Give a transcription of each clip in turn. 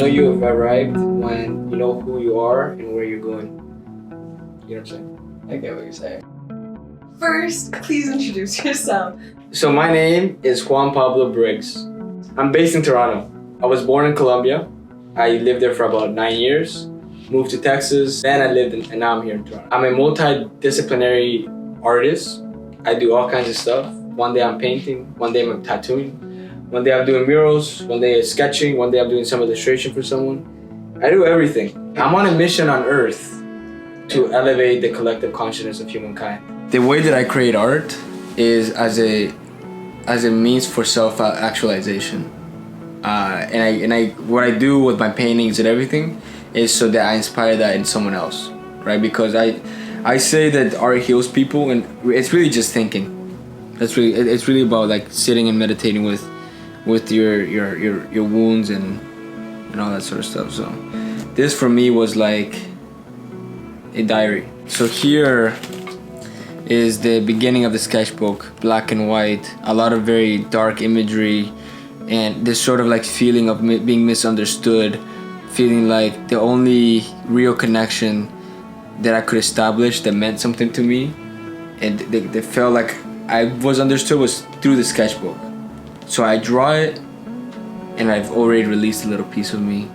know you have arrived when you know who you are and where you're going. You know what I'm saying? I get what you're saying. First, please introduce yourself. So my name is 1PABLO Briggs. I'm based in Toronto. I was born in Colombia. I lived there for about 9 years. Moved to Texas, then I lived in, and now I'm here in Toronto. I'm a multidisciplinary artist. I do all kinds of stuff. One day I'm painting, one day I'm tattooing, one day I'm doing murals, one day I'm sketching, one day I'm doing some illustration for someone. I do everything. I'm on a mission on Earth to elevate the collective consciousness of humankind. The way that I create art is as a means for self-actualization. What I do with my paintings and everything is so that I inspire that in someone else, right? Because I say that art heals people, and it's really just thinking. It's really about like sitting and meditating with your wounds and all that sort of stuff. So this for me was like a diary. So here is the beginning of the sketchbook, black and white, a lot of very dark imagery, and this sort of like feeling of being misunderstood, feeling like the only real connection that I could establish that meant something to me, and they felt like I was understood was through the sketchbook. So I draw it, and I've already released a little piece of me.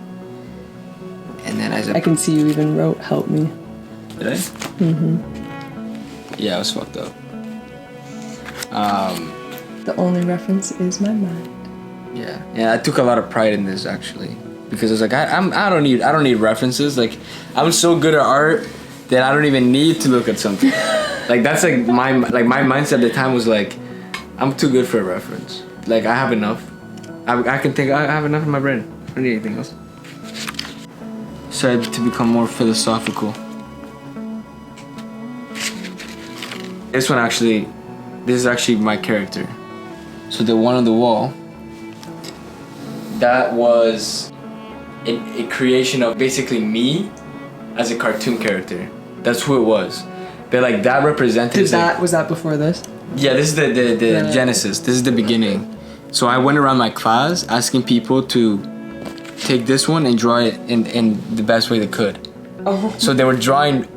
And then as I can see you even wrote "Help Me." Did I? Mm-hmm. Yeah, I was fucked up. The only reference is my mind. Yeah, I took a lot of pride in this actually, because I was like, I don't need references. Like, I'm so good at art that I don't even need to look at something. Like that's like my mindset at the time was like, I'm too good for a reference. Like I have enough. I can think I have enough in my brain. I don't need anything else. Started to become more philosophical. This is actually my character. So the one on the wall, that was a creation of basically me as a cartoon character. That's who it was. But like that represented. Was that before this? Yeah, this is the genesis. This is the beginning. So I went around my class asking people to take this one and draw it in the best way they could. Oh. So they were drawing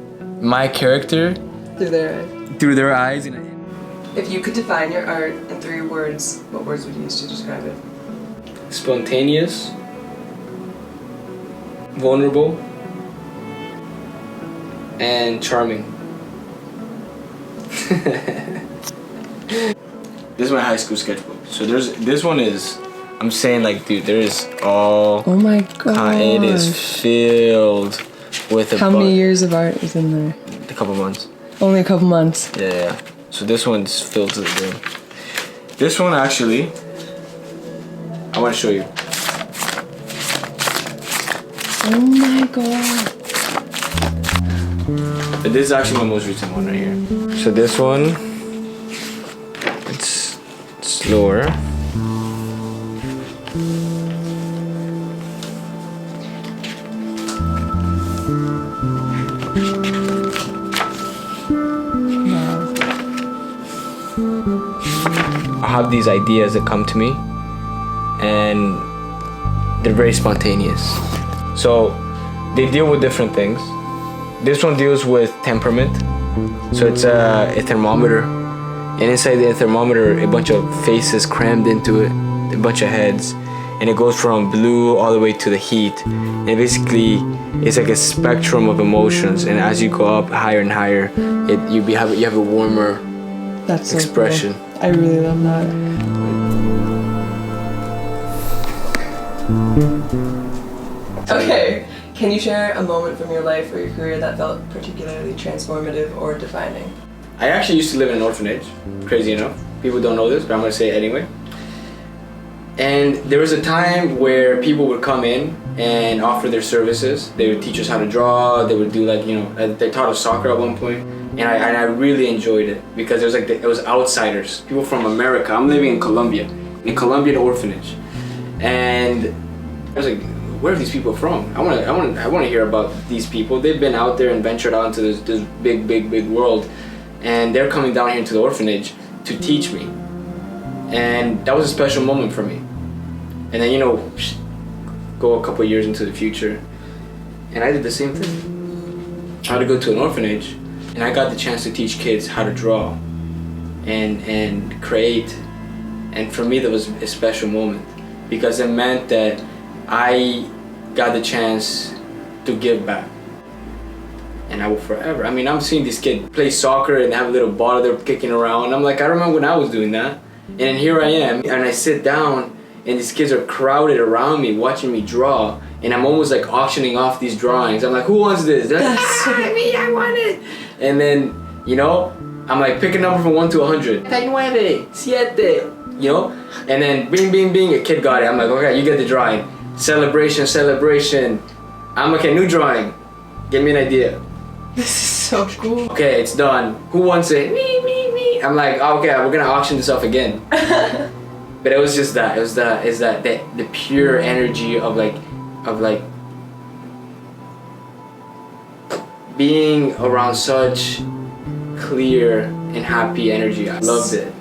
my character through their eyes. If you could define your art in 3 words, what words would you use to describe it? Spontaneous, vulnerable, and charming. This is my high school sketchbook. So this one is, I'm saying like, dude, there is all. Oh my god! It is filled with How many years of art is in there? A couple months. Only a couple months. Yeah. So this one's filled to the brim. This one actually, I want to show you. Oh my god! But this is actually my most recent one right here. So this one, it's slower. I have these ideas that come to me, and they're very spontaneous. So they deal with different things. This one deals with temperament. So it's a thermometer, and inside the thermometer a bunch of faces crammed into it, a bunch of heads, and it goes from blue all the way to the heat. And basically it's like a spectrum of emotions, and as you go up higher and higher, you have a warmer expression. So cool. I really love that. Okay, can you share a moment from your life or your career that felt particularly transformative or defining? I actually used to live in an orphanage, crazy enough. People don't know this, but I'm gonna say it anyway. And there was a time where people would come in and offer their services. They would teach us how to draw. They would do like, they taught us soccer at one point. And I really enjoyed it because it was outsiders, people from America. I'm living in Colombia, an orphanage, and I was like, where are these people from? I want to hear about these people. They've been out there and ventured out into this big world, and they're coming down here into the orphanage to teach me, and that was a special moment for me. And then go a couple years into the future. And I did the same thing. I had to go to an orphanage, and I got the chance to teach kids how to draw and create. And for me, that was a special moment because it meant that I got the chance to give back. And I will forever. I mean, I'm seeing this kid play soccer and have a little ball they're kicking around. And I'm like, I remember when I was doing that. And then here I am, and I sit down, and these kids are crowded around me, watching me draw. And I'm almost like auctioning off these drawings. I'm like, who wants this? They're like, me, I want it. And then, you know, I'm like, pick a number from 1 to 100. 9, 7, you know? And then, bing, bing, bing, a kid got it. I'm like, okay, you get the drawing. Celebration, celebration. I'm okay, new drawing. Give me an idea. This is so cool. Okay, it's done. Who wants it? Me. I'm like, okay, we're gonna auction this off again. But it was just that. It was the pure energy of like being around such clear and happy energy. I loved it.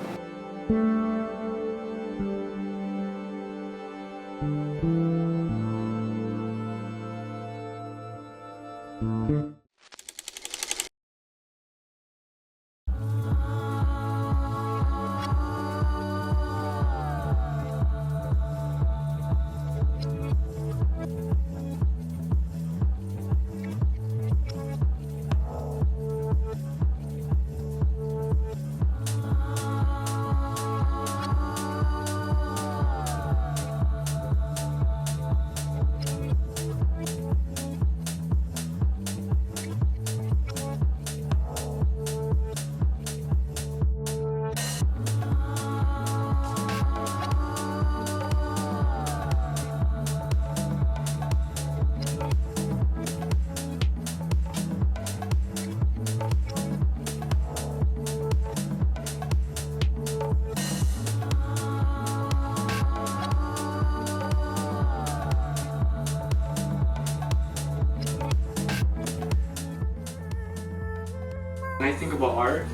When I think about art,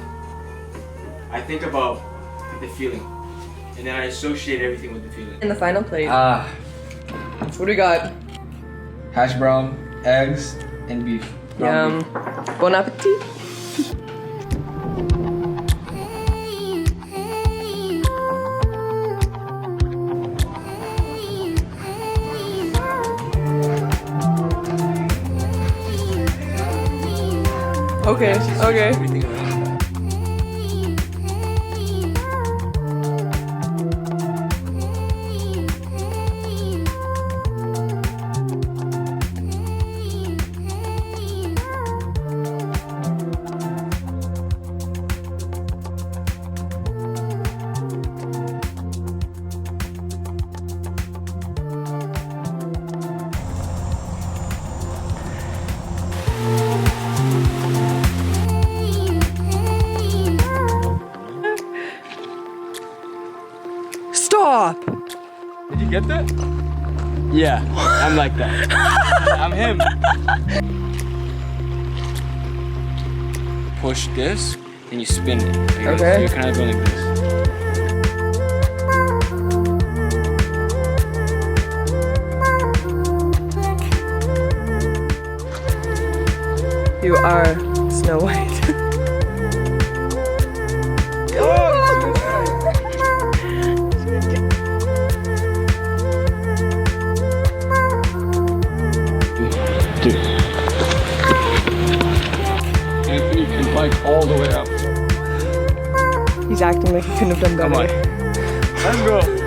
I think about the feeling, and then I associate everything with the feeling. In the final plate. What do we got? Hash brown, eggs, and beef. Yum. Bon appetit. Okay. Everything around. Stop! Did you get that? Yeah, I'm like that. I'm him. Push this, and you spin it. Like Okay. This. You're kind of going like this. You are Snow White. Dude. Anthony can bike all the way up. He's acting like he couldn't have done better. Come on. Let's go.